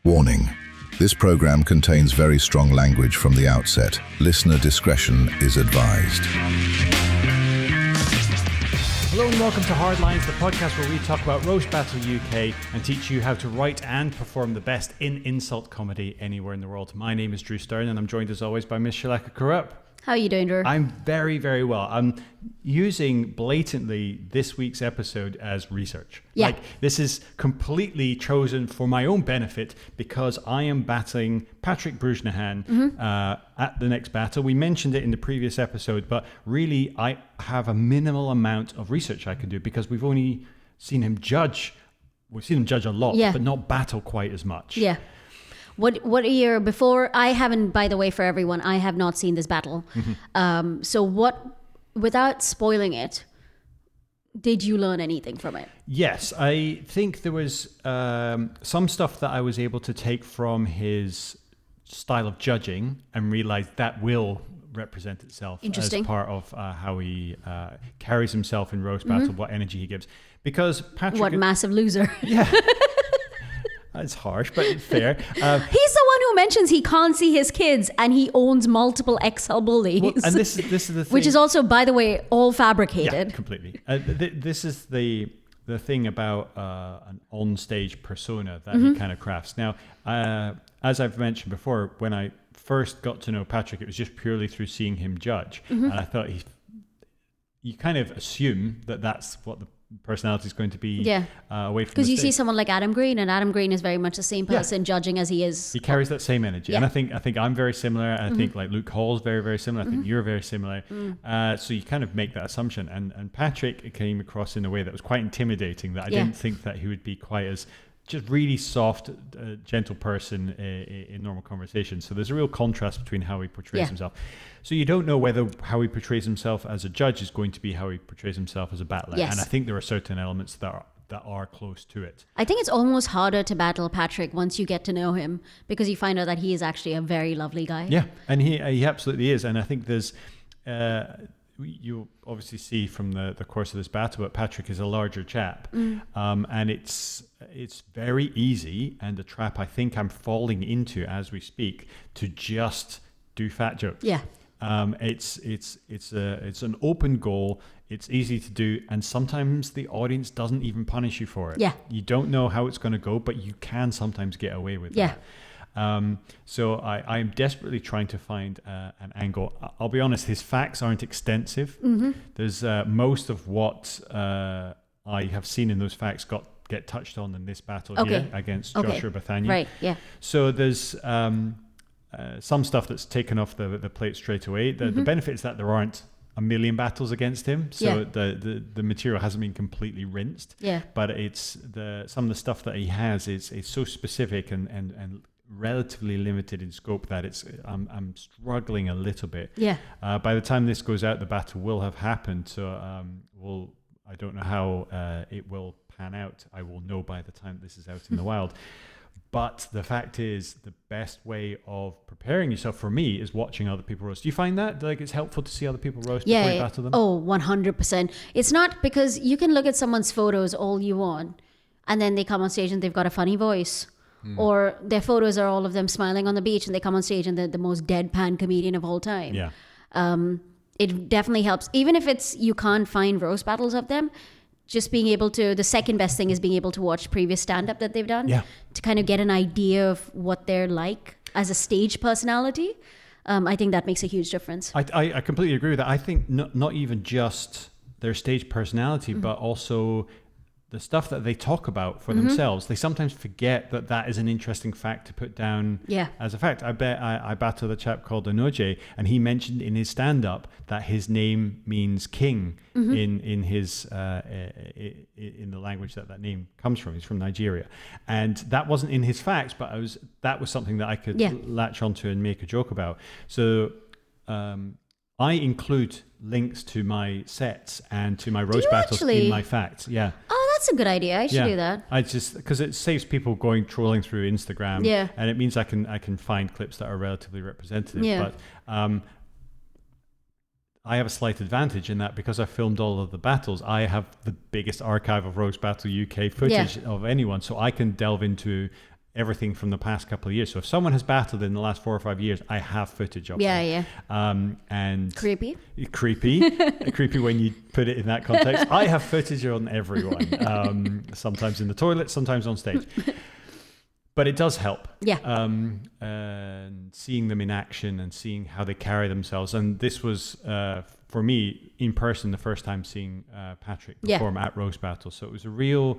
Warning. This program contains very strong language from the outset. Listener discretion is advised. Hello and welcome to Hardlines, the podcast where we talk about Roast Battle UK and teach you how to write and perform the best in insult comedy anywhere in the world. My name is Drew Stearne and I'm joined as always by Miss Shalaka Kurup. How are you doing, Drew? I'm very, very well. I'm using blatantly this week's episode as research. Yeah. Like, this is completely chosen for my own benefit because I am battling Patrick Brusnahan at the next battle. We mentioned it in the previous episode, but really I have a minimal amount of research I can do because we've only seen him judge. We've seen him judge a lot, but not battle quite as much. Yeah. What are your, before, I haven't, by the way, for everyone, I have not seen this battle. So what, without spoiling it, did you learn anything from it? Yes, I think there was some stuff that I was able to take from his style of judging and realize that will represent itself as part of how he carries himself in roast battle, what energy he gives. Because Patrick... What massive loser. Yeah. It's harsh, but it's fair. He's the one who mentions he can't see his kids and he owns multiple XL bullies. Well, and this is the thing. Which is also, by the way, all fabricated. Yeah, completely. This is the thing about an on-stage persona that he kind of crafts. Now, as I've mentioned before, when I first got to know Patrick, it was just purely through seeing him judge. And I thought you kind of assume that that's what the personality is going to be away from because you see someone like Adam Green, and Adam Green is very much the same person judging as he is. He carries that same energy, and I think I'm very similar. I think like Luke Hall's very, very similar. I think you're very similar. So you kind of make that assumption, and Patrick came across in a way that was quite intimidating. That I didn't think that he would be quite as just really soft, gentle person in normal conversation. So there's a real contrast between how he portrays himself. So you don't know whether how he portrays himself as a judge is going to be how he portrays himself as a battler. Yes. And I think there are certain elements that are close to it. I think it's almost harder to battle Patrick once you get to know him because you find out that he is actually a very lovely guy. Yeah, and he absolutely is. And I think there's... you'll obviously see from the course of this battle, but Patrick is a larger chap, and it's very easy, and a trap I think I'm falling into as we speak, to just do fat jokes. Yeah. It's an open goal. It's easy to do, and sometimes the audience doesn't even punish you for it. Yeah. You don't know how it's going to go, but you can sometimes get away with that. So I'm desperately trying to find an angle. I'll be honest, his facts aren't extensive. There's most of what I have seen in those facts get touched on in this battle here against Joshua Bethania. Right, yeah. So there's some stuff that's taken off the plate straight away. The benefit is that there aren't a million battles against him, so the material hasn't been completely rinsed. Yeah. But it's some of the stuff that he has is so specific and relatively limited in scope that I'm struggling a little bit. Yeah. By the time this goes out, the battle will have happened. So I don't know how it will pan out. I will know by the time this is out in the wild. But the fact is, the best way of preparing yourself for me is watching other people roast. Do you find that like it's helpful to see other people roast before you battle them? Oh, 100%. It's not because you can look at someone's photos all you want, and then they come on stage and they've got a funny voice. Or their photos are all of them smiling on the beach and they come on stage and they're the most deadpan comedian of all time. Yeah. It definitely helps. Even if you can't find roast battles of them, just being able to, the second best thing is being able to watch previous stand-up that they've done to kind of get an idea of what they're like as a stage personality. I think that makes a huge difference. I completely agree with that. I think not even just their stage personality, but also the stuff that they talk about for themselves. They sometimes forget that is an interesting fact to put down as a fact. I bet I battled a chap called Anoje, and he mentioned in his stand-up that his name means king in his in the language that name comes from. He's from Nigeria, and that wasn't in his facts, but that was something that I could latch onto and make a joke about. So I include links to my sets and to my roast battles in my facts. Yeah. Oh, that's a good idea. I should do that. I just because it saves people trolling through Instagram. Yeah. And it means I can find clips that are relatively representative. Yeah. But I have a slight advantage in that because I filmed all of the battles, I have the biggest archive of Roast Battle UK footage of anyone, so I can delve into everything from the past couple of years. So if someone has battled in the last 4 or 5 years, I have footage of them. And creepy when you put it in that context. I have footage on everyone, sometimes in the toilet, sometimes on stage. But it does help. And seeing them in action and seeing how they carry themselves. And this was, for me, in person, the first time seeing Patrick perform at Roast Battle. So it was a real...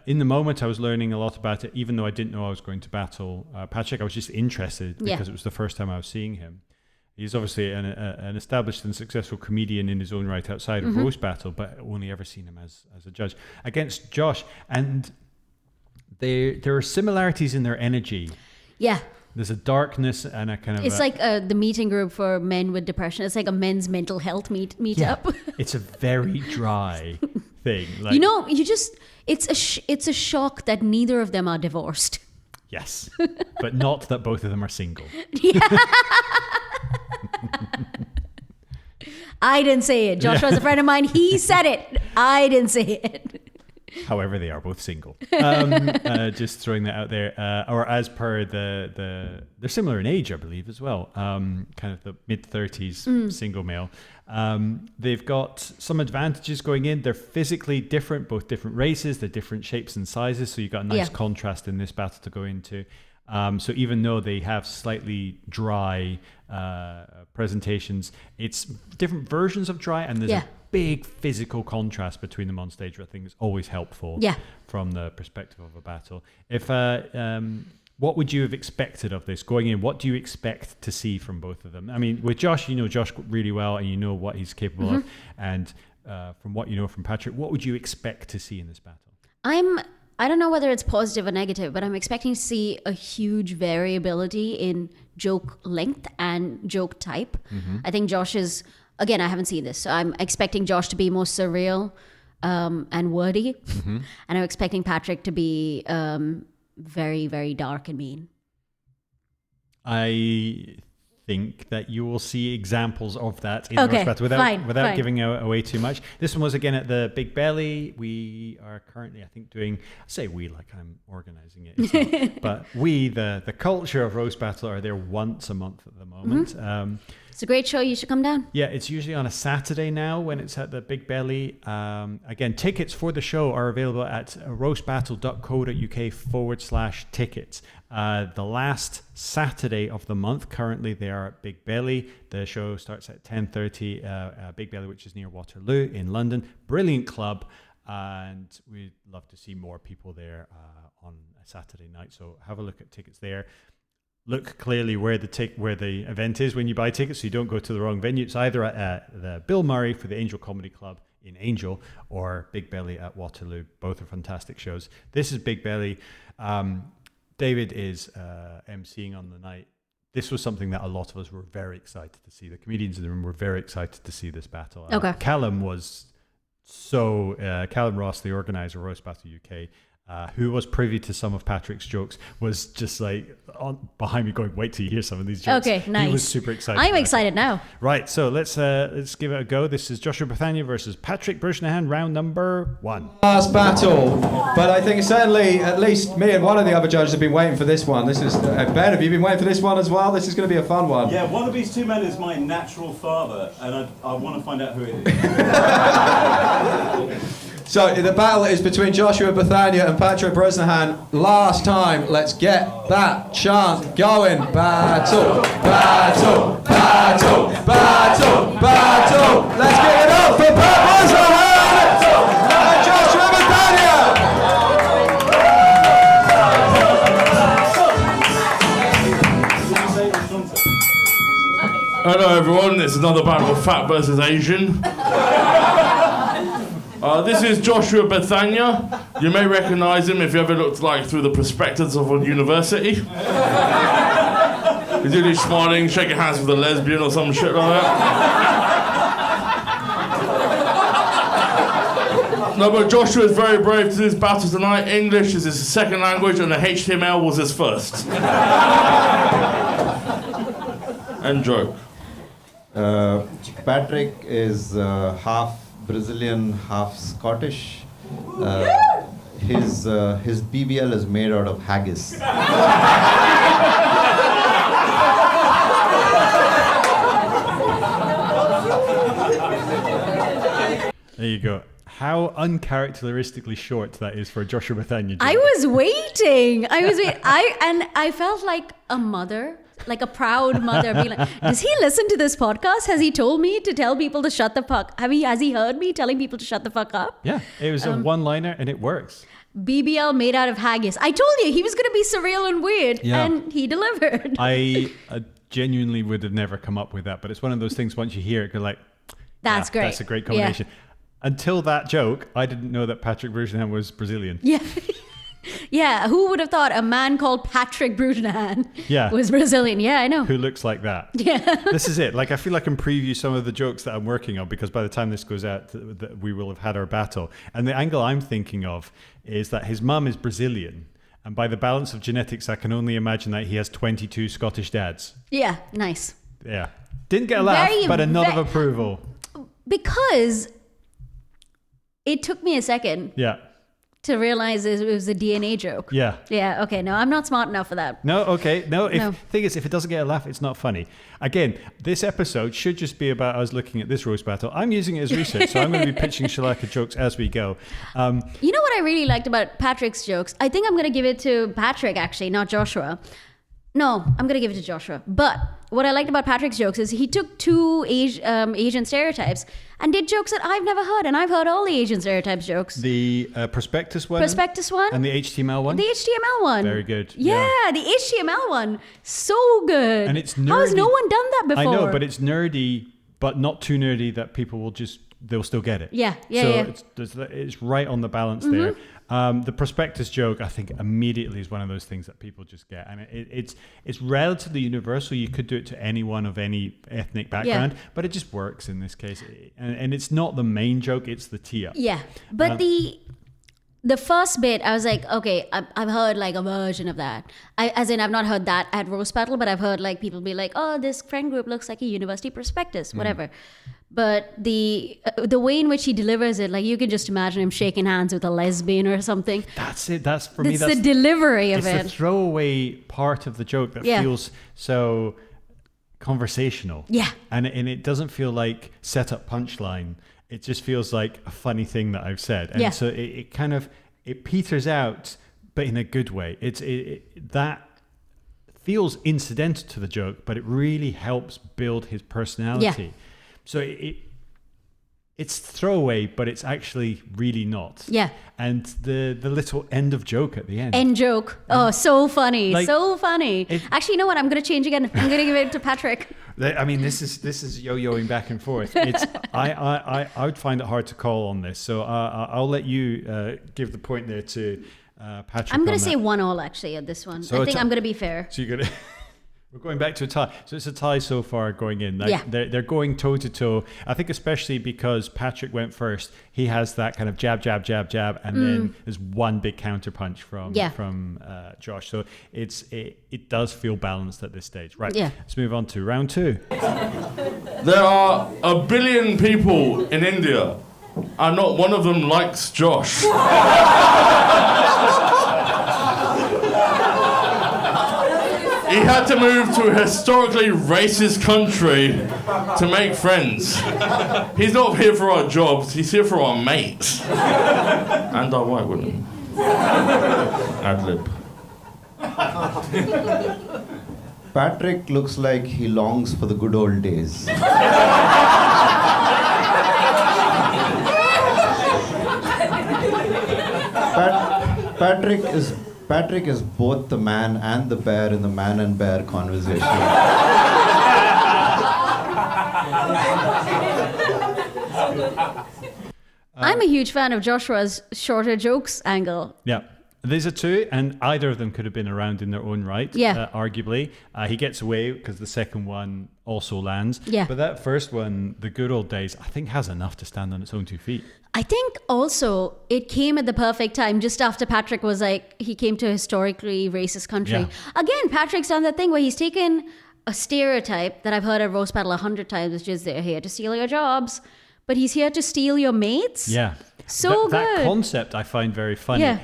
in the moment, I was learning a lot about it, even though I didn't know I was going to battle Patrick. I was just interested because it was the first time I was seeing him. He's obviously an established and successful comedian in his own right outside of Roast Battle, but only ever seen him as a judge. Against Josh, and there are similarities in their energy. Yeah. There's a darkness and a kind of... It's like the meeting group for men with depression. It's like a men's mental health meet up. It's a very dry thing. Like, you know, it's a shock that neither of them are divorced. Yes, but not that both of them are single. I didn't say it. Joshua's a friend of mine. He said it. I didn't say it. However, they are both single. Just throwing that out there. Or as per they're similar in age, I believe, as well. Kind of the mid-30s single male. They've got some advantages going in. They're physically different, both different races. They're different shapes and sizes. So you've got a nice contrast in this battle to go into. So even though they have slightly dry presentations, it's different versions of dry, and there's a big physical contrast between them on stage, which I think is always helpful from the perspective of a battle. If what would you have expected of this going in? What do you expect to see from both of them? I mean, with Josh, you know Josh really well, and you know what he's capable of. And from what you know from Patrick, what would you expect to see in this battle? I don't know whether it's positive or negative, but I'm expecting to see a huge variability in joke length and joke type. I think Josh is, again, I haven't seen this, so I'm expecting Josh to be more surreal and wordy. And I'm expecting Patrick to be very, very dark and mean. I think that you will see examples of that in Roast Battle without giving away too much. This one was again at the Big Belly. We are currently, I think, doing, I say we like I'm organizing it, but we, the culture of Roast Battle, are there once a month at the moment. It's a great show. You should come down. Yeah, it's usually on a Saturday now when it's at the Big Belly. Again, tickets for the show are available at roastbattle.co.uk/tickets. The last Saturday of the month, currently they are at Big Belly. The show starts at 10:30, Big Belly, which is near Waterloo in London. Brilliant club, and we'd love to see more people there on a Saturday night. So have a look at tickets there. Look clearly where the event is when you buy tickets, so you don't go to the wrong venue. It's either at the Bill Murray for the Angel Comedy Club in Angel or Big Belly at Waterloo. Both are fantastic shows. This is Big Belly. David is emceeing on the night. This was something that a lot of us were very excited to see. The comedians in the room were very excited to see this battle. Callum was Callum Ross, the organizer of Roast Battle UK, who was privy to some of Patrick's jokes, was just like behind me going, wait till you hear some of these jokes. Okay, nice. He was super excited. I'm excited now. Right, so let's give it a go. This is Joshua Bethania versus Patrick Brusnahan, round number 1. Last battle, but I think certainly at least me and one of the other judges have been waiting for this one. This is Ben, have you been waiting for this one as well? This is going to be a fun one. Yeah, one of these two men is my natural father, and I want to find out who it is. So the battle is between Joshua Bethania and Patrick Brusnahan. Last time, let's get that chant going. Battle, battle, battle, battle, battle. Let's give it up for Pat Brusnahan and Joshua Bethania. Hello everyone, it's another battle of Fat versus Asian. This is Joshua Bethania. You may recognise him if you ever looked through the prospectus of a university. He's usually smiling, shaking hands with a lesbian or some shit like that. No, but Joshua is very brave to do this battle tonight. English is his second language and the HTML was his first. Enjoy. Patrick is half Brazilian, half Scottish. his BBL is made out of haggis. There you go. How uncharacteristically short that is for a Joshua Bethania joke. I was waiting. I felt like a mother, like a proud mother, being like, does he listen to this podcast? Has he told me to tell people to shut the fuck? Has he heard me telling people to shut the fuck up? Yeah, it was a one-liner and it works. BBL made out of haggis. I told you he was going to be surreal and weird, and he delivered. I genuinely would have never come up with that, but it's one of those things. Once you hear it, you're like, that's great. That's a great combination. Yeah. Until that joke, I didn't know that Patrick Brusnahan was Brazilian. Yeah. Yeah, who would have thought a man called Patrick Brusnahan was Brazilian? Yeah, I know. Who looks like that. Yeah. This is it. Like, I feel like I can preview some of the jokes that I'm working on, because by the time this goes out, we will have had our battle. And the angle I'm thinking of is that his mum is Brazilian. And by the balance of genetics, I can only imagine that he has 22 Scottish dads. Yeah, nice. Yeah. Didn't get a laugh, but a nod of approval. Because it took me a second. Yeah. To realize it was a DNA joke. Yeah. Yeah. Okay. No, I'm not smart enough for that. No. Okay. No. Thing is, if it doesn't get a laugh, it's not funny. Again, this episode should just be about us looking at this roast battle. I'm using it as research, so I'm going to be pitching Shalaka jokes as we go. You know what I really liked about Patrick's jokes? I think I'm going to give it to Patrick, actually, not Joshua. No, I'm going to give it to Joshua. But what I liked about Patrick's jokes is he took two Asian stereotypes and did jokes that I've never heard. And I've heard all the Asian stereotypes jokes. The prospectus one? Prospectus one. And the HTML one? The HTML one. Very good. Yeah, the HTML one. So good. And it's nerdy. How has no one done that before? I know, but it's nerdy, but not too nerdy that people will they'll still get it. Yeah. So it's right on the balance there. The prospectus joke, I think, immediately is one of those things that people just get, and it's relatively universal. You could do it to anyone of any ethnic background, but it just works in this case. And it's not the main joke; it's the tee up. Yeah, but the first bit, I was like, okay, I've heard like a version of that. I've not heard that at roast battle, but I've heard like people be like, oh, this friend group looks like a university prospectus, whatever. But the way in which he delivers it, like you can just imagine him shaking hands with a lesbian or something. That's it. That's for me. That's the delivery of it. It's the throwaway part of the joke that feels so conversational. Yeah. And it doesn't feel like set up punchline. It just feels like a funny thing that I've said. And so it kind of, it peters out, but in a good way. That feels incidental to the joke, but it really helps build his personality. Yeah. So it's throwaway, but it's actually really not. Yeah. And the little end of joke at the end. End joke. Oh, so funny. So funny. Actually, you know what? I'm going to change again. I'm going to give it to Patrick. I mean, this is yo-yoing back and forth. I would find it hard to call on this. So I'll let you give the point there to Patrick. I'm going to say 1-1 actually at this one. So I think I'm going to be fair. So you're going to... We're going back to a tie. So it's a tie so far going in. They're going toe to toe. I think especially because Patrick went first, he has that kind of jab, jab, jab, jab, and then there's one big counter punch from Josh. So it does feel balanced at this stage. Right. Yeah. Let's move on to round 2. There are 1 billion people in India, and not one of them likes Josh. He had to move to a historically racist country to make friends. He's not here for our jobs, he's here for our mates. And our white women. Ad-lib. Patrick looks like he longs for the good old days. Patrick is both the man and the bear in the man and bear conversation. I'm a huge fan of Joshua's shorter jokes angle. Yeah. These are two, and either of them could have been around in their own right, arguably. He gets away because the second one also lands. Yeah. But that first one, the good old days, I think has enough to stand on its own 2 feet. I think also it came at the perfect time, just after Patrick was like, he came to a historically racist country. Yeah. Again, Patrick's done that thing where he's taken a stereotype that I've heard at roast battle 100 times, which is they're here to steal your jobs. but he's here to steal your mates. Yeah. So good. That concept I find very funny. Yeah.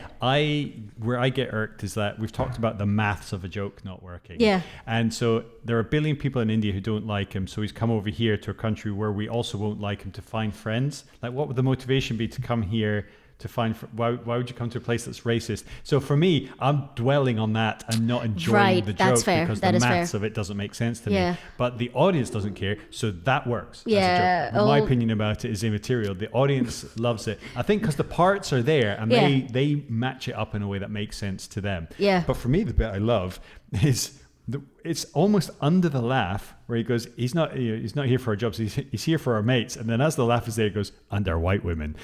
Where I get irked is that we've talked about the maths of a joke not working. Yeah. And so there are a billion people in India who don't like him. So he's come over here to a country where we also won't like him to find friends. Like, what would the motivation be to come here to find? Why would you come to a place that's racist? So for me, I'm dwelling on that and not enjoying the joke because the maths of it doesn't make sense to me. But the audience doesn't care, so that works. Yeah. As a joke. My opinion about it is immaterial. The audience loves it. I think because the parts are there and they match it up in a way that makes sense to them. Yeah. But for me, the bit I love is it's almost under the laugh where he goes, he's not here for our jobs, he's here for our mates. And then as the laugh is there, he goes, and our white women.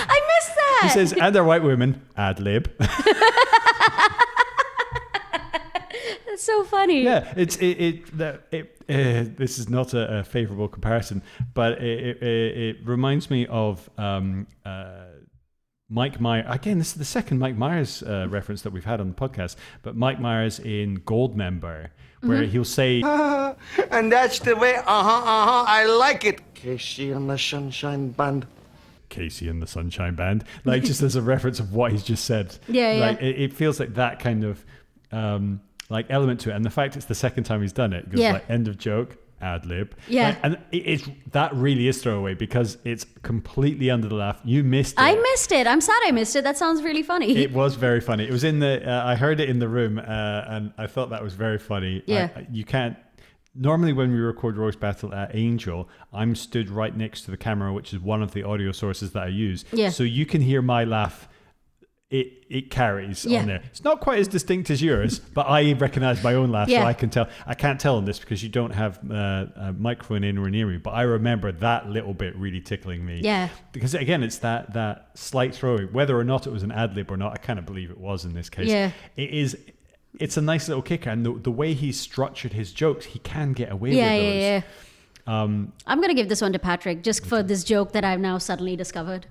I missed that. He says, and our white women, ad-lib. That's so funny. Yeah, this is not a favorable comparison, but it reminds me of Mike Myers. Again, this is the second Mike Myers reference that we've had on the podcast, but Mike Myers in Goldmember, where he'll say, and that's the way, I like it. Casey and the Sunshine Band. Casey and the Sunshine Band, like just as a reference of what he's just said. Yeah. It feels like that kind of like element to it, and the fact it's the second time he's done it goes like end of joke, ad-lib. Yeah. And it's that really is throwaway because it's completely under the laugh. You missed it. I missed it. I'm sad I missed it. That sounds really funny. It was very funny. It was in the I heard it in the room and I thought that was very funny. Yeah. You can't normally when we record Roast Battle at Angel, I'm stood right next to the camera, which is one of the audio sources that I use. Yeah. So you can hear my laugh. It carries on there. It's not quite as distinct as yours, but I recognize my own laugh, so I can tell. I can't tell on this because you don't have a microphone anywhere near me, but I remember that little bit really tickling me. Yeah. Because again, it's that slight throwaway. Whether or not it was an ad-lib or not, I kind of believe it was in this case. Yeah. It's a nice little kicker, and the way he's structured his jokes, he can get away with those. Yeah. I'm going to give this one to Patrick just for this joke that I've now suddenly discovered.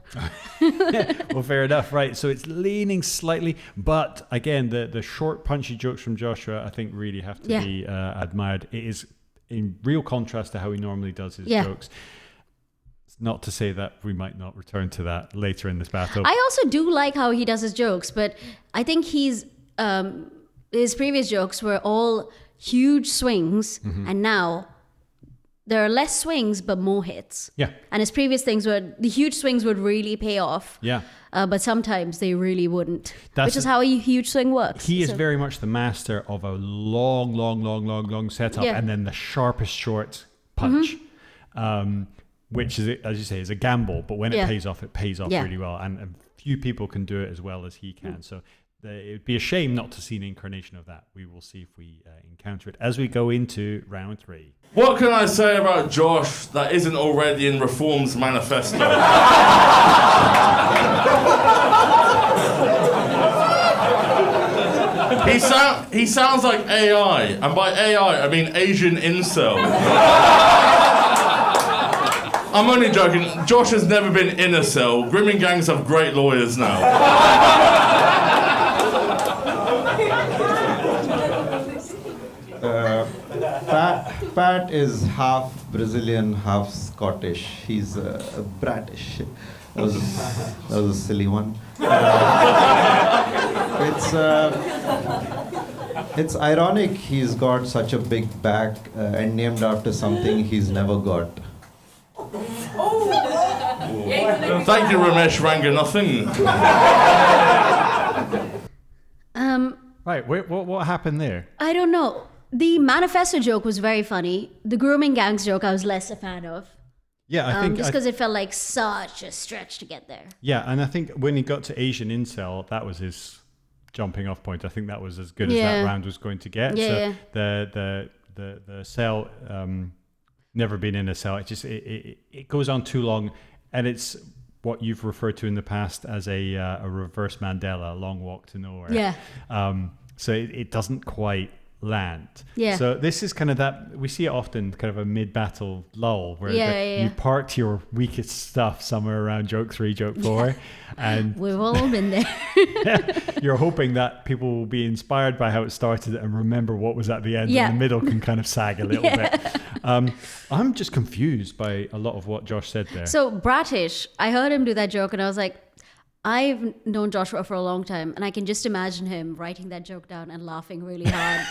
Well, fair enough, right? So it's leaning slightly, but again, the short, punchy jokes from Joshua, I think, really have to be admired. It is in real contrast to how he normally does his jokes. It's not to say that we might not return to that later in this battle. I also do like how he does his jokes, but I think his previous jokes were all huge swings, and now there are less swings but more hits. Yeah. And his previous things were the huge swings would really pay off. Yeah. But sometimes they really wouldn't. Which is how a huge swing works. He is very much the master of a long setup and then the sharpest short punch. Which is, as you say, is a gamble, but when it pays off really well. And few people can do it as well as he can. So it would be a shame not to see an incarnation of that. We will see if we encounter it as we go into round 3. What can I say about Josh that isn't already in Reform's manifesto? He sounds like AI, and by AI I mean Asian incel. I'm only joking. Josh has never been in a cell. Grooming gangs have great lawyers now. Pat is half Brazilian, half Scottish. He's Bratish. That was a silly one. It's ironic he's got such a big back and named after something he's never got. Thank you, Ramesh Ranganathan. Right, what happened there? I don't know. The manifesto joke was very funny. The grooming gangs joke I was less a fan of. Yeah, I think just because it felt like such a stretch to get there. Yeah, and I think when he got to Asian incel, that was his jumping off point. I think that was as good as that round was going to get. The cell, never been in a cell. It goes on too long, and it's what you've referred to in the past as a reverse Mandela, a long walk to nowhere. Yeah. So it doesn't quite land. Yeah. So this is kind of that, we see it often, kind of a mid-battle lull where you parked your weakest stuff somewhere around joke 3, joke 4, and we've all been there. You're hoping that people will be inspired by how it started and remember what was at the end, and the middle can kind of sag a little bit. I'm just confused by a lot of what Josh said there. So Bratish, I heard him do that joke and I was like, I've known Joshua for a long time and I can just imagine him writing that joke down and laughing really hard.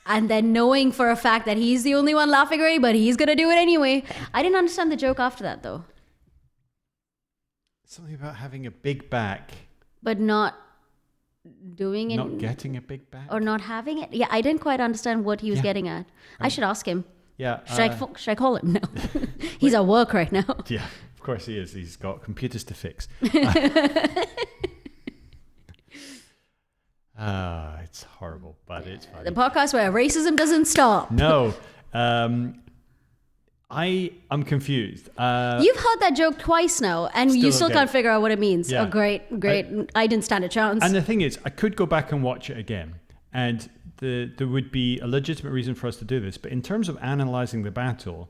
And then knowing for a fact that he's the only one laughing already, but he's going to do it anyway. I didn't understand the joke after that though. Something about having a big back. But not doing it. Not getting a big back? Or not having it. Yeah, I didn't quite understand what he was getting at. I should ask him. Yeah. Should I call him? No. He's at work right now. Yeah, of course he is. He's got computers to fix. It's horrible, but it's funny. The podcast where racism doesn't stop. No. I'm confused. You've heard that joke twice now, and you still can't figure out what it means. Yeah. Oh, great. I didn't stand a chance. And the thing is, I could go back and watch it again, and there would be a legitimate reason for us to do this. But in terms of analysing the battle,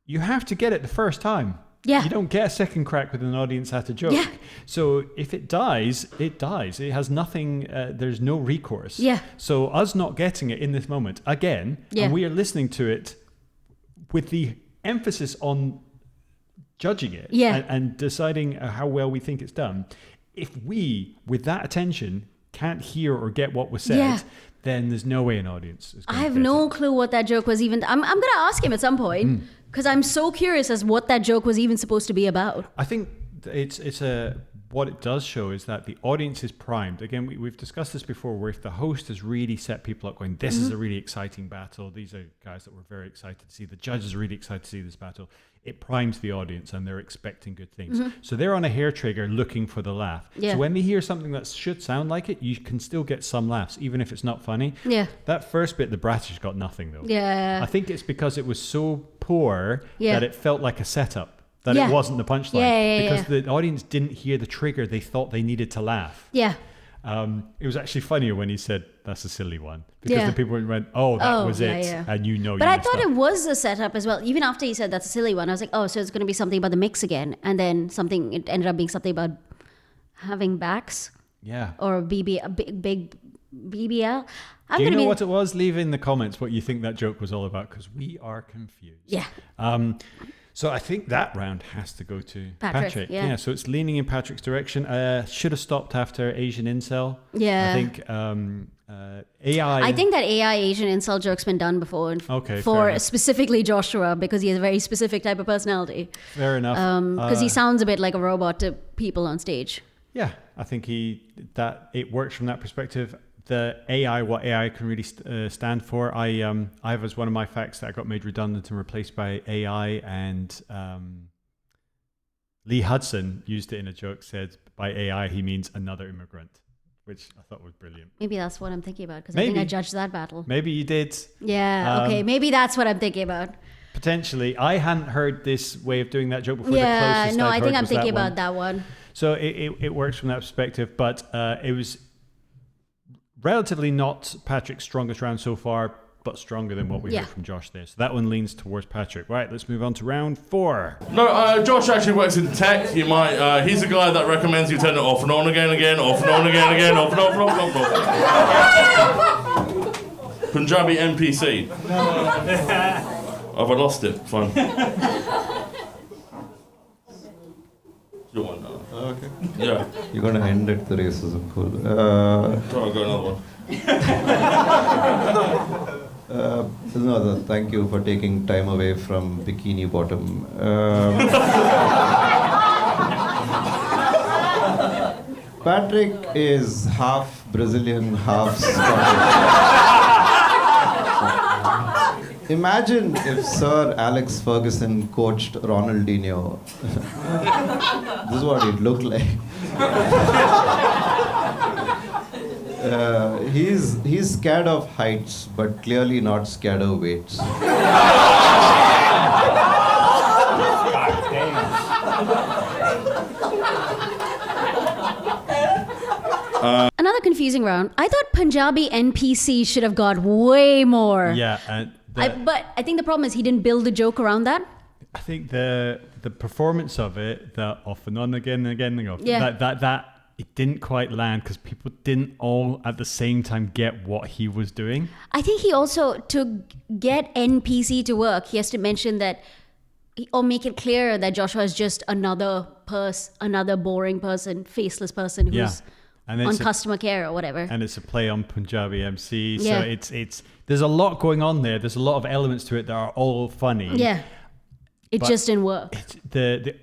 you have to get it the first time. Yeah. You don't get a second crack with an audience at a joke. Yeah. So if it dies, it dies. It has nothing, there's no recourse. Yeah. So us not getting it in this moment, again, and we are listening to it with the emphasis on judging it and deciding how well we think it's done. If we, with that attention, can't hear or get what was said, then there's no way an audience is going to I have no clue what that joke was even. I'm going to ask him at some point because I'm so curious as what that joke was even supposed to be about. I think what it does show is that the audience is primed. Again, we've discussed this before, where if the host has really set people up going, this is a really exciting battle. These are guys that we're very excited to see. The judges are really excited to see this battle. It primes the audience and they're expecting good things. So they're on a hair trigger looking for the laugh. Yeah. So when they hear something that should sound like it, you can still get some laughs, even if it's not funny. Yeah. That first bit, the Bratish got nothing though. Yeah. I think it's because it was so poor that it felt like a setup. That it wasn't the punchline. Because the audience didn't hear the trigger. They thought they needed to laugh. Yeah. It was actually funnier when he said, that's a silly one. Because the people went, oh, that was it. Yeah. And But I thought it was a setup as well. Even after he said that's a silly one, I was like, oh, so it's going to be something about the mix again. And then it ended up being something about having backs. Yeah. Or a big BBL. Do you know what it was? Leave in the comments what you think that joke was all about, because we are confused. Yeah. So I think that round has to go to Patrick. Yeah. So it's leaning in Patrick's direction. Should have stopped after Asian incel. Yeah. I think AI. I think that AI Asian incel joke's been done before. For specifically Joshua, because he has a very specific type of personality. Fair enough. Because he sounds a bit like a robot to people on stage. Yeah, I think it works from that perspective. The AI, what AI can really stand for. I have as one of my facts that I got made redundant and replaced by AI, and Lee Hudson used it in a joke, said by AI he means another immigrant, which I thought was brilliant. Maybe that's what I'm thinking about, because I think I judged that battle. Maybe you did. Yeah, okay, maybe that's what I'm thinking about. Potentially. I hadn't heard this way of doing that joke before. Yeah, no, I think I'm thinking about that one. So it works from that perspective, but it was relatively not Patrick's strongest round so far, but stronger than what we heard from Josh there. So that one leans towards Patrick. Right, let's move on to round 4. No, Josh actually works in tech. He's the guy that recommends you turn it off and on again, off and on again, off and off. Punjabi NPC. Have I lost it? Fine. You want that? Okay. Yeah. You're going to end at the racism. Cool. I'll go another one. Thank you for taking time away from Bikini Bottom. Patrick is half Brazilian, half Scottish. Imagine if Sir Alex Ferguson coached Ronaldinho. This is what he'd look like. He's scared of heights, but clearly not scared of weights. Another confusing round. I thought Punjabi NPC should have got way more. Yeah, but I think the problem is he didn't build a joke around that. I think the performance of it, the off and on again and again, that it didn't quite land because people didn't all at the same time get what he was doing. I think he also, to get NPC to work, he has to mention that, or make it clear that Joshua is just another boring person, faceless person who's on customer care or whatever. And it's a play on Punjabi MC. So it's there's a lot going on there. There's a lot of elements to it that are all funny. Yeah. It just didn't work. Again,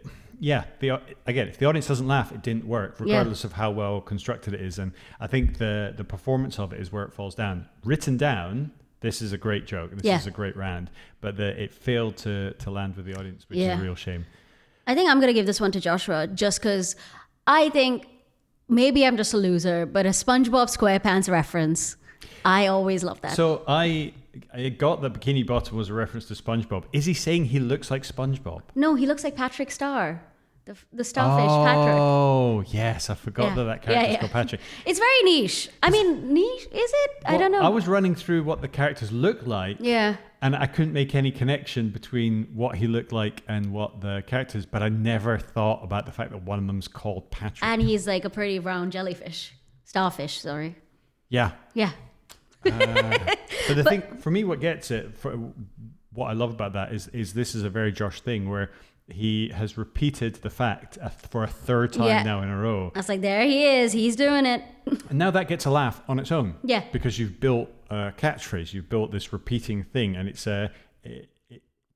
if the audience doesn't laugh, it didn't work, regardless of how well constructed it is. And I think the performance of it is where it falls down. Written down, this is a great joke. This is a great round. But it failed to land with the audience, which is a real shame. I think I'm going to give this one to Joshua just because I think maybe I'm just a loser, but a SpongeBob SquarePants reference, I always love that. So I got that Bikini Bottom was a reference to SpongeBob. Is he saying he looks like SpongeBob? No, he looks like Patrick Star, the starfish Patrick. Oh, yes. I forgot that character is called Patrick. It's very niche. I mean, niche, is it? I don't know. I was running through what the characters look like. Yeah. And I couldn't make any connection between what he looked like and what the characters, but I never thought about the fact that one of them's called Patrick. And he's like a pretty round starfish, sorry. Yeah. Yeah. But the thing, for me, what gets it, what I love about that is this is a very Josh thing where he has repeated the fact for a third time now in a row. I was like, there he is. He's doing it. And now that gets a laugh on its own. Yeah. Because you've built a catchphrase. You've built this repeating thing. And it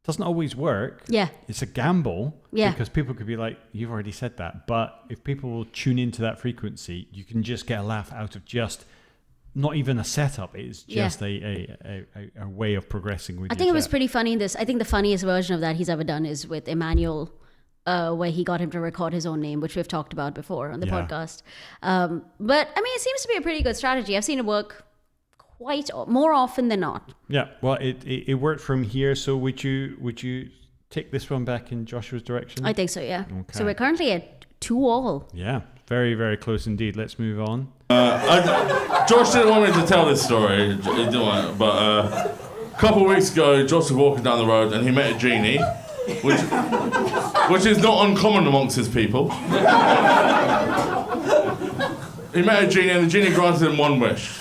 doesn't always work. Yeah. It's a gamble. Yeah. Because people could be like, you've already said that. But if people will tune into that frequency, you can just get a laugh out of just... not even a setup, it's just a way of progressing with I think it was pretty funny in this. I think the funniest version of that he's ever done is with Emmanuel, where he got him to record his own name, which we've talked about before on the podcast. But I mean, it seems to be a pretty good strategy. I've seen it work more often than not. Yeah, well, it worked from here. So would you take this one back in Joshua's direction? I think so, yeah. Okay. So we're currently at 2-2. Yeah, very, very close indeed. Let's move on. Josh didn't want me to tell this story, he didn't want it, but a couple of weeks ago, Josh was walking down the road and he met a genie, which is not uncommon amongst his people. He met a genie and the genie granted him one wish.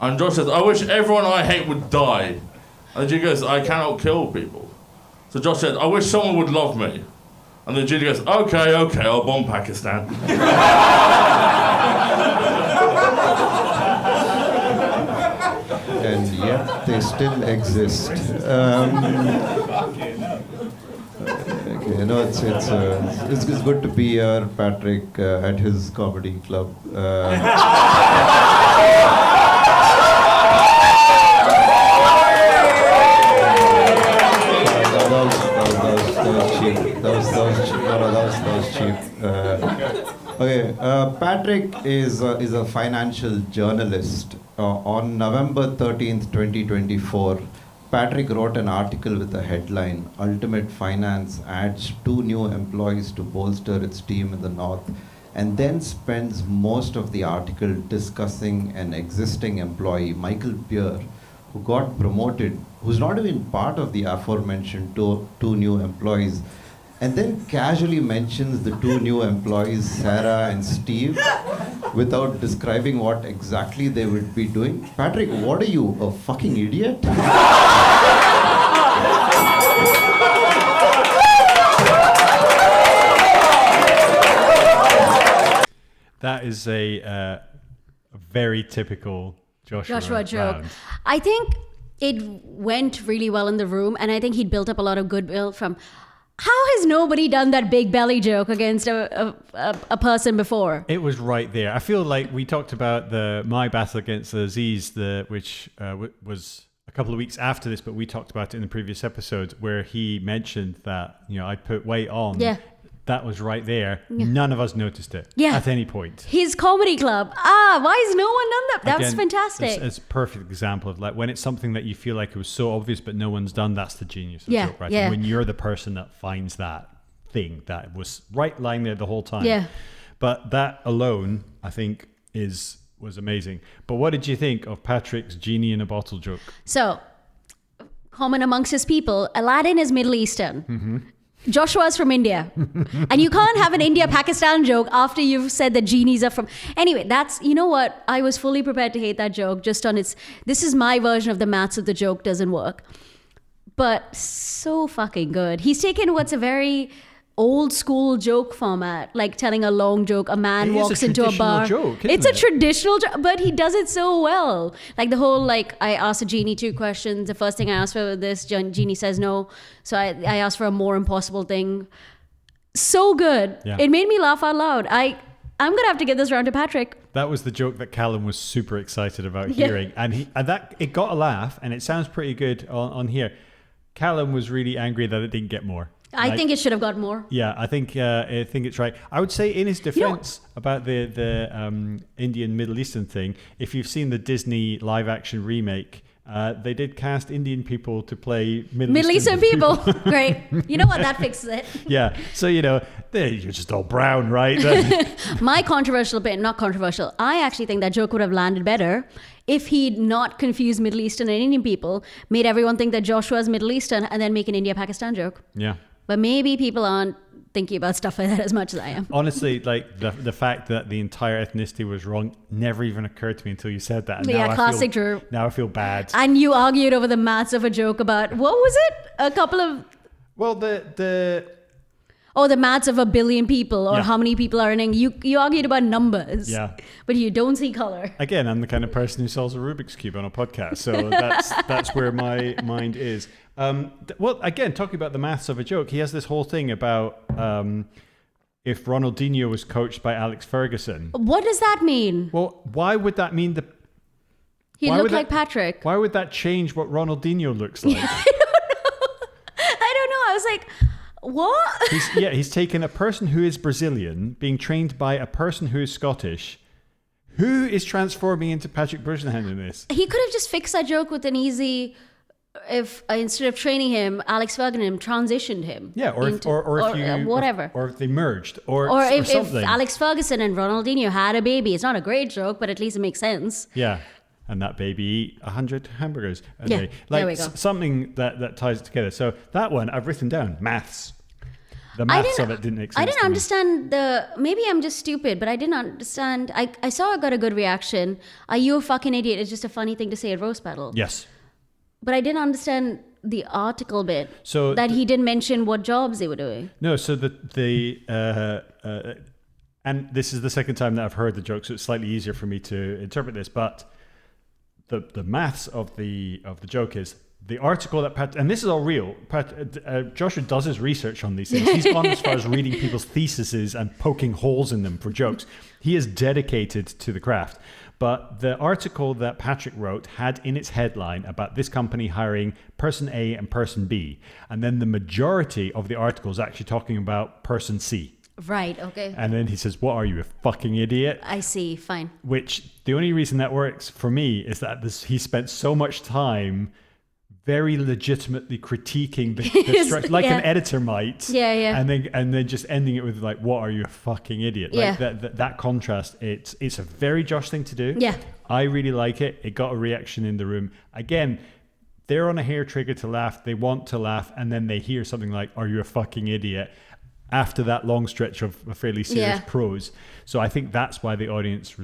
And Josh says, I wish everyone I hate would die. And the genie goes, I cannot kill people. So Josh said, I wish someone would love me. And the genie goes, okay, I'll bomb Pakistan. And yet they still exist. It's good to be here, Patrick, at his comedy club. That was cheap. Patrick is a financial journalist. On November 13th, 2024, Patrick wrote an article with the headline, Ultimate Finance adds 2 new employees to bolster its team in the North, and then spends most of the article discussing an existing employee, Michael Peer, who got promoted, who's not even part of the aforementioned two new employees, and then casually mentions the 2 new employees, Sarah and Steve, without describing what exactly they would be doing. Patrick, what are you, a fucking idiot? That is a very typical Joshua joke. round. I think it went really well in the room, and I think he'd built up a lot of goodwill from... How has nobody done that big belly joke against a person before? It was right there. I feel like we talked about my battle against Aziz, which was a couple of weeks after this, but we talked about it in the previous episode where he mentioned that I put weight on. Yeah. That was right there. Yeah. None of us noticed it at any point. His comedy club. Why has no one done that? That was fantastic. It's a perfect example of like when it's something that you feel like it was so obvious but no one's done, that's the genius of joke writing. Yeah. When you're the person that finds that thing that was right lying there the whole time. Yeah. But that alone, I think, was amazing. But what did you think of Patrick's genie in a bottle joke? So, common amongst his people, Aladdin is Middle Eastern. Mm-hmm. Joshua's from India. And you can't have an India-Pakistan joke after you've said that genies are from... Anyway, that's... You know what? I was fully prepared to hate that joke just on its... This is my version of the maths of the joke doesn't work. But so fucking good. He's taken what's a very old school joke format, like telling a long joke. A man walks into a bar. It's a traditional joke, but he does it so well. Like the whole, like, I asked a genie 2 questions. The first thing I asked for was this. Genie says no. So I asked for a more impossible thing. So good. Yeah. It made me laugh out loud. I'm going to have to get this round to Patrick. That was the joke that Callum was super excited about hearing. And that it got a laugh, and it sounds pretty good on here. Callum was really angry that it didn't get more. I think it should have got more. Yeah, I think it's right. I would say in his defense about the Indian Middle Eastern thing, if you've seen the Disney live action remake, they did cast Indian people to play Middle Eastern people. Great. You know what? That fixes it. Yeah. So, you're just all brown, right? My controversial bit, not controversial. I actually think that joke would have landed better if he'd not confused Middle Eastern and Indian people, made everyone think that Joshua's Middle Eastern, and then make an India-Pakistan joke. Yeah. But maybe people aren't thinking about stuff like that as much as I am. Honestly, like the fact that the entire ethnicity was wrong never even occurred to me until you said that. And classic Drew. Now I feel bad. And you argued over the maths of a joke about, what was it? A couple of... Well, the maths of 1 billion people, or how many people are in it. You argued about numbers. Yeah. But you don't see color. Again, I'm the kind of person who sells a Rubik's Cube on a podcast. So that's where my mind is. Well, again, talking about the maths of a joke, he has this whole thing about if Ronaldinho was coached by Alex Ferguson. What does that mean? Well, why would that mean he looked like Patrick? Why would that change what Ronaldinho looks like? I don't know. I was like, what? He's taken a person who is Brazilian, being trained by a person who is Scottish. Who is transforming into Patrick Brusnahan in this? He could have just fixed that joke with an easy... If instead of training him, Alex Ferguson transitioned him. Yeah, or if they merged, or if something. If Alex Ferguson and Ronaldinho had a baby. It's not a great joke, but at least it makes sense. Yeah, and that baby eat 100 hamburgers a day. There we go. Something that ties it together. So that one I've written down. Maths. The maths of it didn't make sense. I didn't understand maybe I'm just stupid, but I didn't understand. I saw I got a good reaction. Are you a fucking idiot? It's just a funny thing to say at roast battle. Yes. But I didn't understand the article bit. So that he didn't mention what jobs they were doing. No, so and this is the second time that I've heard the joke, so it's slightly easier for me to interpret this. But the maths of the joke is the article that and this is all real. Joshua does his research on these things. He's gone as far as reading people's theses and poking holes in them for jokes. He is dedicated to the craft. But the article that Patrick wrote had in its headline about this company hiring person A and person B. And then the majority of the article is actually talking about person C. Right, okay. And then he says, what are you, a fucking idiot? I see, fine. Which the only reason that works for me is that he spent so much time very legitimately critiquing the structure, like an editor might. Yeah. And then just ending it with like, what are you, a fucking idiot? Like that contrast, it's a very Josh thing to do. Yeah. I really like it. It got a reaction in the room. Again, they're on a hair trigger to laugh. They want to laugh. And then they hear something like, are you a fucking idiot? After that long stretch of a fairly serious prose. So I think that's why the audience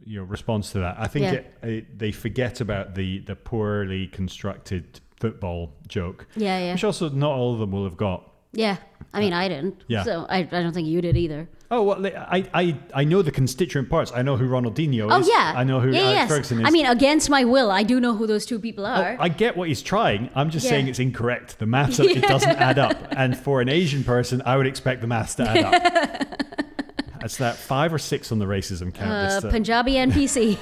responds to that. I think they forget about the poorly constructed football joke. Yeah. Which also not all of them will have got. Yeah. I mean, I didn't. Yeah. So I don't think you did either. Oh, well, I know the constituent parts. I know who Ronaldinho is. Oh, yeah. I know who Alex Ferguson is. I mean, against my will, I do know who those two people are. I get what he's trying. I'm just saying it's incorrect. The maths, it doesn't add up. And for an Asian person, I would expect the maths to add up. That's that 5 or 6 on the racism count. Punjabi NPC.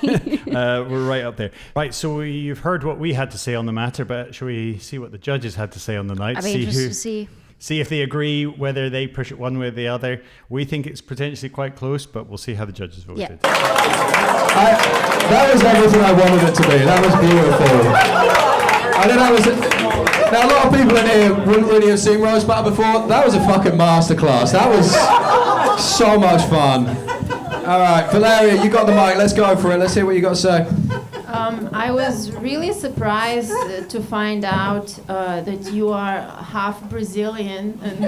We're right up there. Right, so you've heard what we had to say on the matter, but shall we see what the judges had to say on the night? I'd be interested to see. See if they agree, whether they push it one way or the other. We think it's potentially quite close, but we'll see how the judges voted. Yeah. That was everything I wanted it to be. That was beautiful. I think that was... Now, a lot of people in here wouldn't really have seen roast battle before. That was a fucking masterclass. That was so much fun. All right, Valeria, you got the mic. Let's go for it. Let's hear what you got to say. I was really surprised to find out that you are half Brazilian and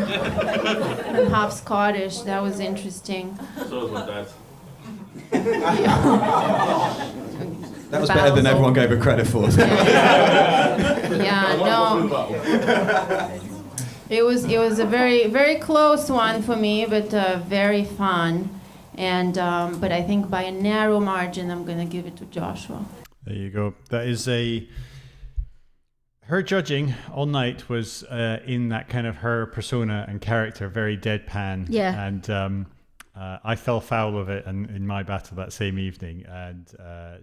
half Scottish. That was interesting. So was my dad. That was better than everyone gave her credit for. Yeah, no. It was a very, very close one for me, but very fun. And but I think by a narrow margin, I'm gonna give it to Joshua. There you go. That is her judging all night was in that kind of her persona and character, very deadpan. Yeah. And I fell foul of it in my battle that same evening. And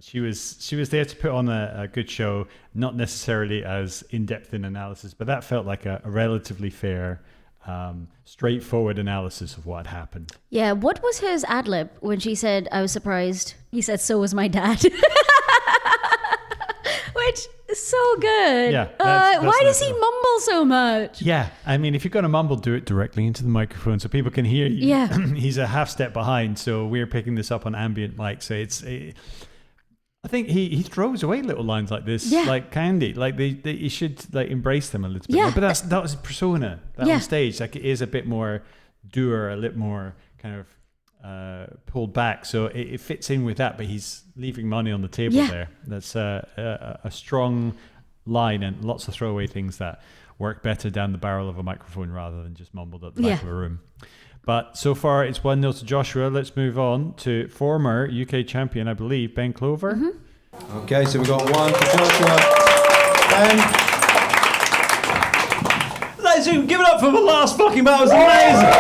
she was there to put on a good show, not necessarily as in-depth in analysis, but that felt like a relatively fair, straightforward analysis of what happened. Yeah, what was his ad-lib when she said, I was surprised? He said, so was my dad. Which is so good. Yeah, why does he mumble so much? Yeah, I mean, if you're going to mumble, do it directly into the microphone so people can hear you. Yeah. He's a half step behind, so we're picking this up on ambient mic. So I think he throws away little lines like this, like candy. Like you should like embrace them a little bit more. But that was his persona on stage. Like it is a bit more doer, a little more kind of pulled back, so it fits in with that, but he's leaving money on the table there. That's a strong line and lots of throwaway things that work better down the barrel of a microphone rather than just mumbled at the back of a room. But so far it's 1-0 to Joshua. Let's move on to former UK champion, I believe, Ben Clover. Mm-hmm. Okay, so we've got 1 for Joshua. Ben. Ladies and gentlemen, give it up for the last fucking battle. It was amazing.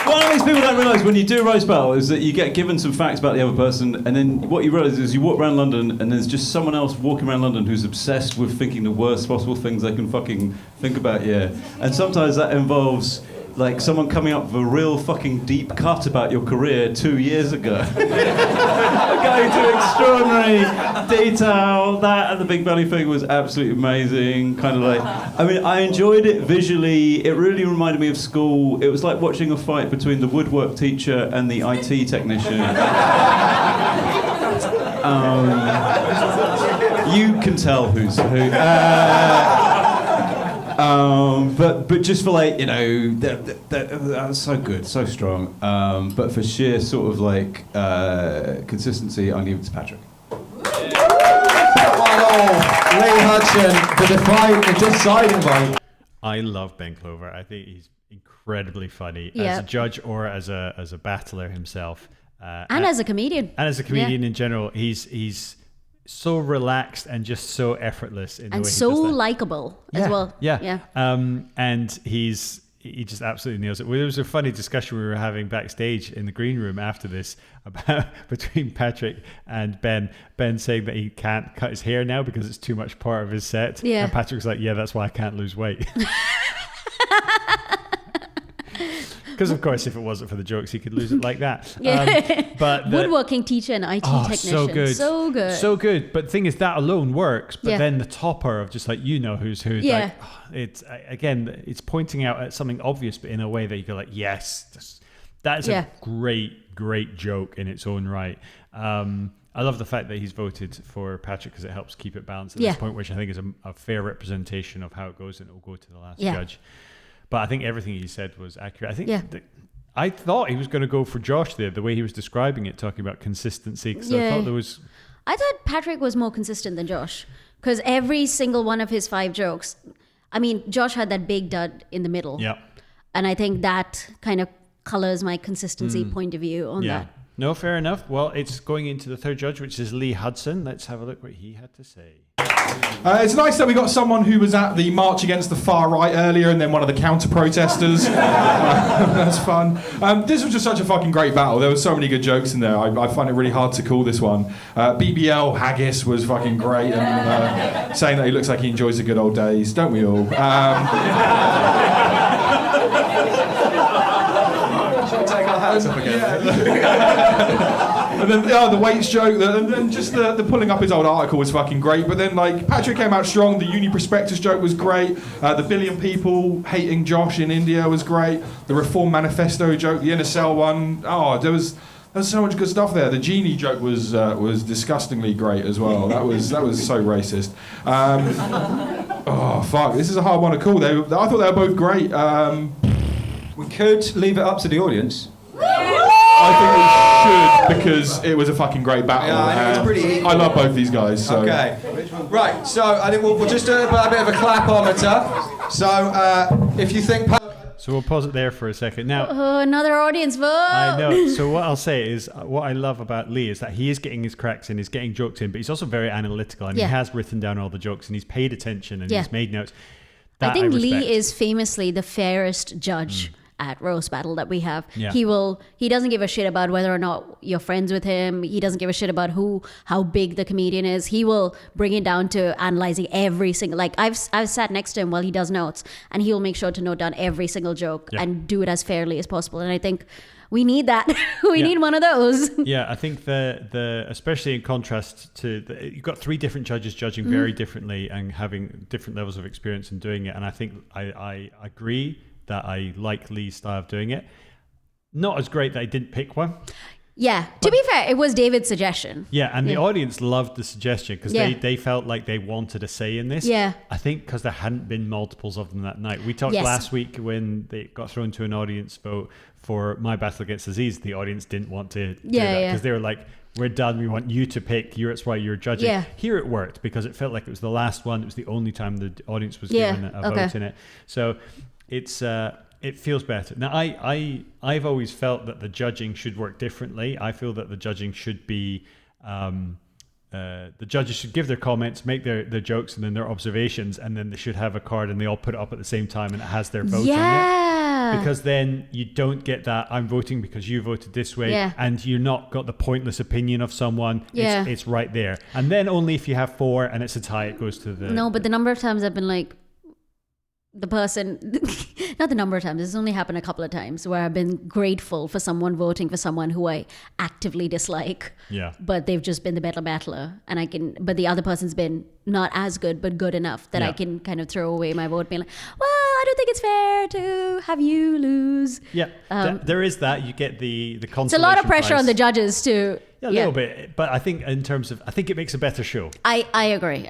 One of these people don't realise when you do a roast battle is that you get given some facts about the other person, and then what you realise is you walk around London and there's just someone else walking around London who's obsessed with thinking the worst possible things they can fucking think about you. And sometimes that involves like someone coming up with a real fucking deep cut about your career 2 years ago. Going to extraordinary detail. That and the big belly thing was absolutely amazing. Kind of like, I mean, I enjoyed it visually. It really reminded me of school. It was like watching a fight between the woodwork teacher and the IT technician. You can tell who's who. But just for like, you know, that was so good, so strong. But for sheer sort of like consistency, I'll give it to Patrick. Lee Hudson, the deciding vote. I love Ben Clover. I think he's incredibly funny as a judge or as a battler himself. And as a comedian. And as a comedian in general, he's so relaxed and just so effortless in the way he does that. And so likable as well. Yeah. And he just absolutely nails it. Well, there was a funny discussion we were having backstage in the green room after this about between Patrick and Ben. Ben saying that he can't cut his hair now because it's too much part of his set. Yeah. And Patrick was like, yeah, that's why I can't lose weight. Because of course, if it wasn't for the jokes, he could lose it like that. But woodworking teacher and IT technician, so good. But the thing is, that alone works. But then the topper of just like who's who. Yeah. Like, it's again, it's pointing out at something obvious, but in a way that you go like, yes, that is a great joke in its own right. I love the fact that he's voted for Patrick because it helps keep it balanced at this point, which I think is a fair representation of how it goes, and it will go to the last judge. But I think everything he said was accurate. I think I thought he was going to go for Josh there, the way he was describing it, talking about consistency. Because I thought Patrick was more consistent than Josh. Because every single one of his 5 jokes, I mean, Josh had that big dud in the middle. Yeah. And I think that kind of colors my consistency point of view on that. No, fair enough. Well, it's going into the third judge, which is Lee Hudson. Let's have a look what he had to say. It's nice that we got someone who was at the march against the far right earlier and then one of the counter-protesters. That's fun. This was just such a fucking great battle. There were so many good jokes in there. I find it really hard to call this one. BBL Haggis was fucking great, and saying that he looks like he enjoys the good old days. Don't we all? Should we take our hats up again? And then the weights joke, and then just the pulling up his old article was fucking great. But then like Patrick came out strong. The uni prospectus joke was great. The billion people hating Josh in India was great. The reform manifesto joke, the NSL one. There's so much good stuff there. The genie joke was disgustingly great as well. That was so racist. Oh fuck! This is a hard one to call. I thought they were both great. We could leave it up to the audience. I think we should, because it was a fucking great battle. Yeah, I think it's pretty equal. I love both these guys. So. Okay. Right, so I think we'll just do a bit of a clapometer. So if you think... So we'll pause it there for a second. Now, another audience vote. I know. So what I'll say is, what I love about Lee is that he is getting his cracks in, he's getting jokes in, but he's also very analytical, and he has written down all the jokes, and he's paid attention, and he's made notes. That I think Lee is famously the fairest judge at roast battle that we have. Yeah. He doesn't give a shit about whether or not you're friends with him. He doesn't give a shit about how big the comedian is. He will bring it down to analyzing every single, like I've sat next to him while he does notes, and he'll make sure to note down every single joke and do it as fairly as possible. And I think we need that. We need one of those. Yeah, I think the especially in contrast to you've got 3 different judges judging very differently and having different levels of experience in doing it. And I think I agree that I like Lee's style of doing it. Not as great that I didn't pick one. Yeah, to be fair, it was David's suggestion. Yeah, and the audience loved the suggestion because they felt like they wanted a say in this. Yeah. I think because there hadn't been multiples of them that night. We talked last week when they got thrown to an audience vote for My Battle Against Disease. The audience didn't want to do that because they were like, we're done, we want you to pick, that's why you're judging. Yeah. Here it worked because it felt like it was the last one. It was the only time the audience was given a vote in it. So it feels better. Now, I've always felt that the judging should work differently. I feel that the judging should be, the judges should give their comments, make their jokes and then their observations, and then they should have a card and they all put it up at the same time and it has their vote on it. Because then you don't get that, I'm voting because you voted this way, and you're not got the pointless opinion of someone. It's right there. And then only if you have 4 and it's a tie, it goes to the... No, but the number of times I've been like, the person, not the number of times, it's only happened a couple of times where I've been grateful for someone voting for someone who I actively dislike. Yeah. But they've just been the better battler. But the other person's been not as good, but good enough that I can kind of throw away my vote being like, well, I don't think it's fair to have you lose. Yeah. There is that. You get the consolation It's a lot of pressure prize. on the judges to... Yeah, a little bit, but I think in terms of, I think it makes a better show. I agree.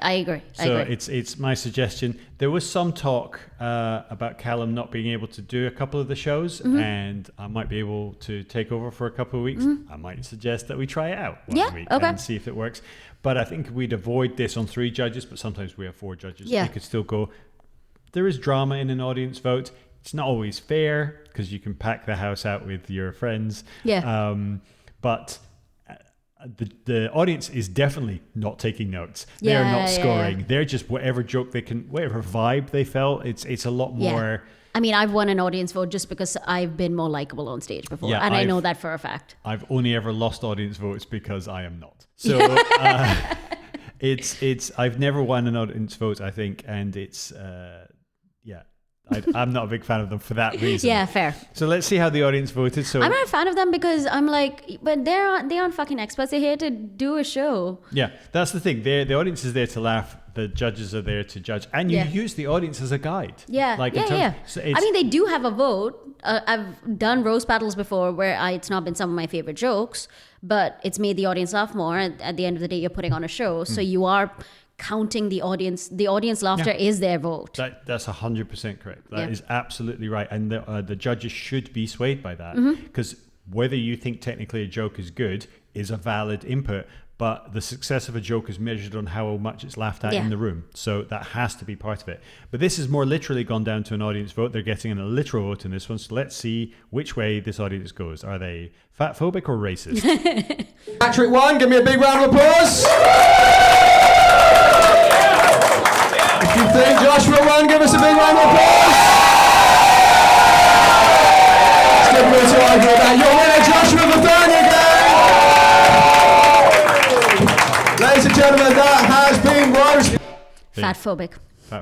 So it's my suggestion. There was some talk about Callum not being able to do a couple of the shows, and I might be able to take over for a couple of weeks. I might suggest that we try it out one week and see if it works. But I think we'd avoid this on 3 judges, but sometimes we have 4 judges. Yeah. We could still go. There is drama in an audience vote. It's not always fair because you can pack the house out with your friends. Yeah. But the audience is definitely not taking notes. They're not scoring. Yeah. They're just whatever joke they can, whatever vibe they felt. It's a lot more. I mean, I've won an audience vote just because I've been more likable on stage before, and I know that for a fact. I've only ever lost audience votes because I am not. So it's I've never won an audience vote, I think, and it's I'm not a big fan of them for that reason. Yeah, fair. So let's see how the audience voted. So I'm not a fan of them because I'm like, but they aren't fucking experts. They're here to do a show. Yeah, that's the thing. The audience is there to laugh. The judges are there to judge, and you use the audience as a guide. Yeah, So I mean, they do have a vote. I've done roast battles before where it's not been some of my favorite jokes, but it's made the audience laugh more. And at the end of the day, you're putting on a show, so you are counting the audience. The audience laughter is their vote. That's 100% correct. That is absolutely right. And the judges should be swayed by that, because whether you think technically a joke is good is a valid input, but the success of a joke is measured on how much it's laughed at in the room. So that has to be part of it. But this has more literally gone down to an audience vote. They're getting a literal vote in this one. So let's see which way this audience goes. Are they fat phobic or racist? Patrick won. Give me a big round of applause. If you think Joshua won, give us a big round of applause. Let's give him a argue about your winner, Joshua Bethania again. Ladies and gentlemen, that has been roast. Fat phobic.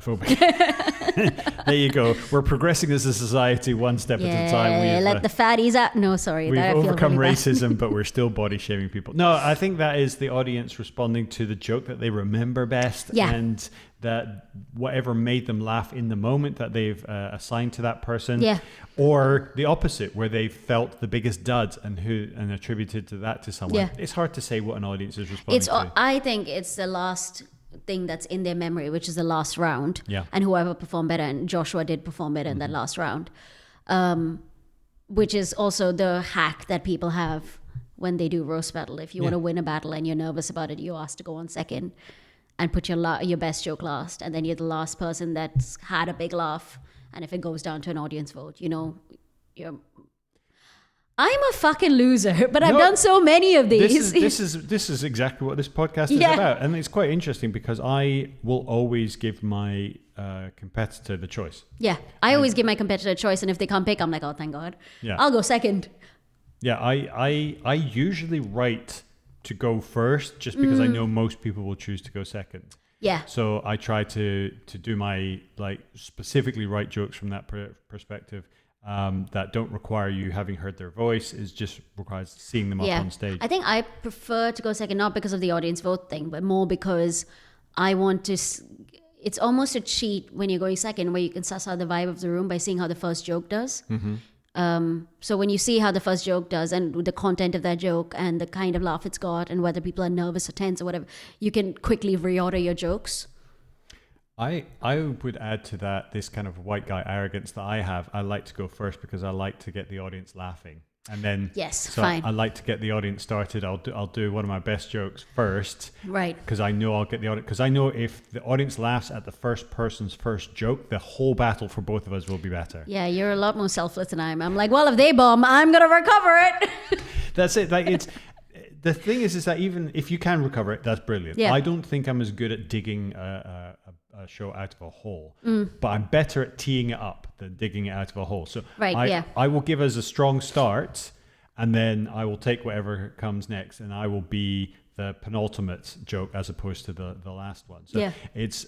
fat phobic. There you go. We're progressing as a society one step at a time. Yeah, let the fatties out. No, sorry. We've that I feel overcome really racism, but we're still body shaming people. No, I think that is the audience responding to the joke that they remember best, and that whatever made them laugh in the moment that they've assigned to that person, or the opposite, where they felt the biggest dud and attributed to that to someone. It's hard to say what an audience is responding to. I think it's the last thing that's in their memory, which is the last round, and whoever performed better, and Joshua did perform better in that last round, which is also the hack that people have when they do roast battle. If you want to win a battle and you're nervous about it, you ask to go on second and put your best joke last, and then you're the last person that's had a big laugh, and if it goes down to an audience vote, I'm a fucking loser, but I've done so many of these. This is exactly what this podcast is about, and it's quite interesting because I will always give my competitor the choice. Yeah, I always give my competitor a choice, and if they can't pick, I'm like, oh, thank God. Yeah, I'll go second. Yeah, I usually write to go first just because I know most people will choose to go second. Yeah. So I try to do my specifically write jokes from that perspective. That don't require you having heard their voice, is just requires seeing them up on stage. I think I prefer to go second, not because of the audience vote thing, but more because I want to. It's almost a cheat when you're going second, where you can suss out the vibe of the room by seeing how the first joke does. So when you see how the first joke does and the content of that joke and the kind of laugh it's got and whether people are nervous or tense or whatever, you can quickly reorder your jokes. I would add to that this kind of white guy arrogance that I have. I like to go first because I like to get the audience laughing, and then I like to get the audience started. I'll do one of my best jokes first, right? Because I know I'll get the audience. Because I know if the audience laughs at the first person's first joke, the whole battle for both of us will be better. Yeah, you're a lot more selfless than I am. I'm like, well, if they bomb, I'm gonna recover it. That's it. It's. The thing is that even if you can recover it, that's brilliant. Yeah. I don't think I'm as good at digging a show out of a hole, but I'm better at teeing it up than digging it out of a hole. So I will give us a strong start, and then I will take whatever comes next, and I will be the penultimate joke as opposed to the last one. So it's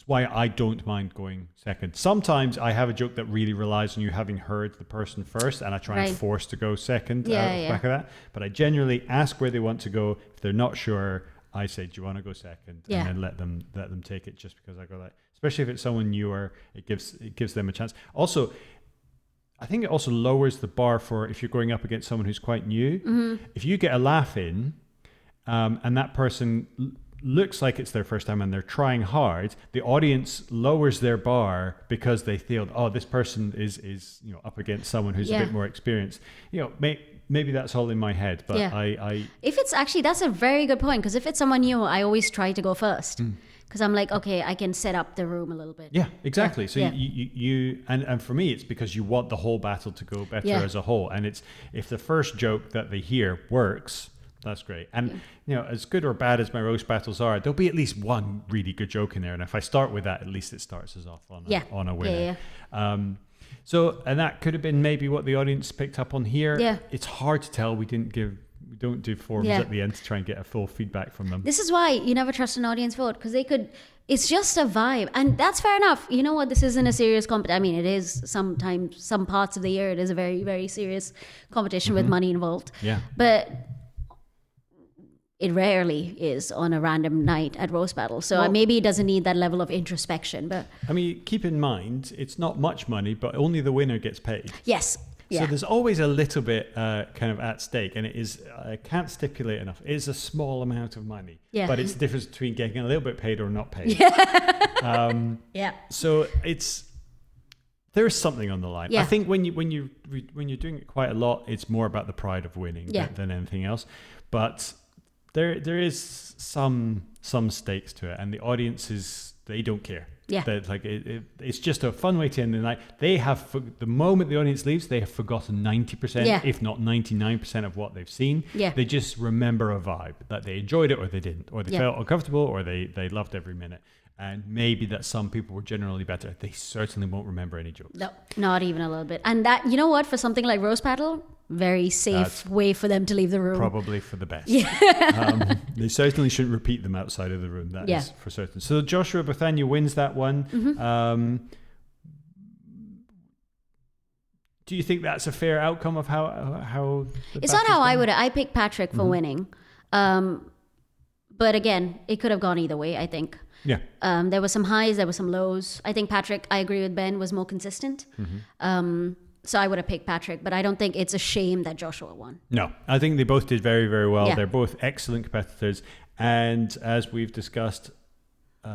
why I don't mind going second. Sometimes I have a joke that really relies on you having heard the person first, and I try and force to go second back of that. But I generally ask where they want to go. If they're not sure, I say, do you want to go second? And then let them take it, just because I go that. Especially if it's someone newer, it gives them a chance. Also, I think it also lowers the bar for if you're going up against someone who's quite new. If you get a laugh in, and that person looks like it's their first time and they're trying hard, the audience lowers their bar because they feel, oh, this person is up against someone who's a bit more experienced. Maybe that's all in my head, but if it's actually, that's a very good point, because if it's someone new, I always try to go first, because I'm like, okay, I can set up the room a little bit. Yeah, exactly. So you and for me, it's because you want the whole battle to go better as a whole, and it's if the first joke that they hear works, that's great. And as good or bad as my roast battles are, there'll be at least one really good joke in there, and if I start with that, at least it starts us off on a winner. So, and that could have been maybe what the audience picked up on here. Yeah. It's hard to tell. We don't do forums at the end to try and get a full feedback from them. This is why you never trust an audience vote, because it's just a vibe. And that's fair enough. You know what? This isn't a serious competition. I mean, it is sometimes, some parts of the year, it is a very, very serious competition with money involved. Yeah. But it rarely is on a random night at roast battle. So maybe it doesn't need that level of introspection. But I mean, keep in mind, it's not much money, but only the winner gets paid. Yes. So there's always a little bit kind of at stake, and it is, I can't stipulate enough, it is a small amount of money. Yeah. But it's the difference between getting a little bit paid or not paid. So there's something on the line. I think when you're doing it quite a lot, it's more about the pride of winning than anything else. But there is some stakes to it, and the audiences, they don't care. Yeah. It's just a fun way to end the night. They have, the moment the audience leaves, they have forgotten 90%, if not 99% of what they've seen. Yeah. They just remember a vibe, that they enjoyed it or they didn't, or they felt uncomfortable or they loved every minute. And maybe that some people were generally better. They certainly won't remember any jokes. No, not even a little bit. And that, you know what, for something like Roast Battle, very safe way for them to leave the room. Probably for the best. Yeah. They certainly shouldn't repeat them outside of the room. That is for certain. So Joshua Bethania wins that one. Mm-hmm. Do you think that's a fair outcome of how it's not how I picked Patrick for winning. But again, it could have gone either way, I think. Yeah. There were some highs, there were some lows. I think Patrick, I agree with Ben, was more consistent. Mm-hmm. So I would have picked Patrick, but I don't think it's a shame that Joshua won. No, I think they both did very, very well. Yeah. They're both excellent competitors. And as we've discussed,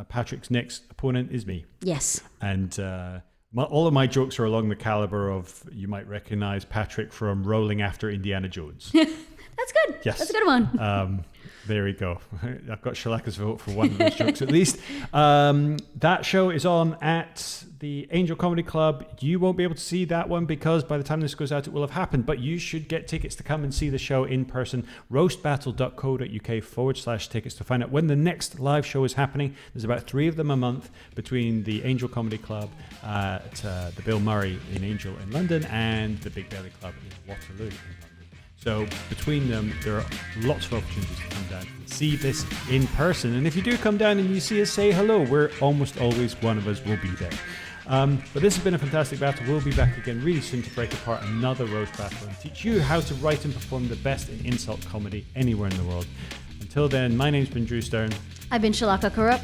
Patrick's next opponent is me. Yes. And all of my jokes are along the caliber of, you might recognize Patrick from Rolling After Indiana Jones. That's good. Yes. That's a good one. There we go. I've got Shalaka's vote for one of those jokes at least. That show is on at the Angel Comedy Club. You won't be able to see that one because by the time this goes out, it will have happened. But you should get tickets to come and see the show in person. roastbattle.co.uk/tickets to find out when the next live show is happening. There's about 3 of them a month between the Angel Comedy Club at the Bill Murray in Angel in London and the Big Belly Club in Waterloo in London. So between them, there are lots of opportunities to come down and see this in person. And if you do come down and you see us, say hello. We're almost always one of us will be there. But this has been a fantastic battle. We'll be back again really soon to break apart another roast battle and teach you how to write and perform the best in insult comedy anywhere in the world. Until then, my name's been Drew Stearne. I've been Shalaka Kurup.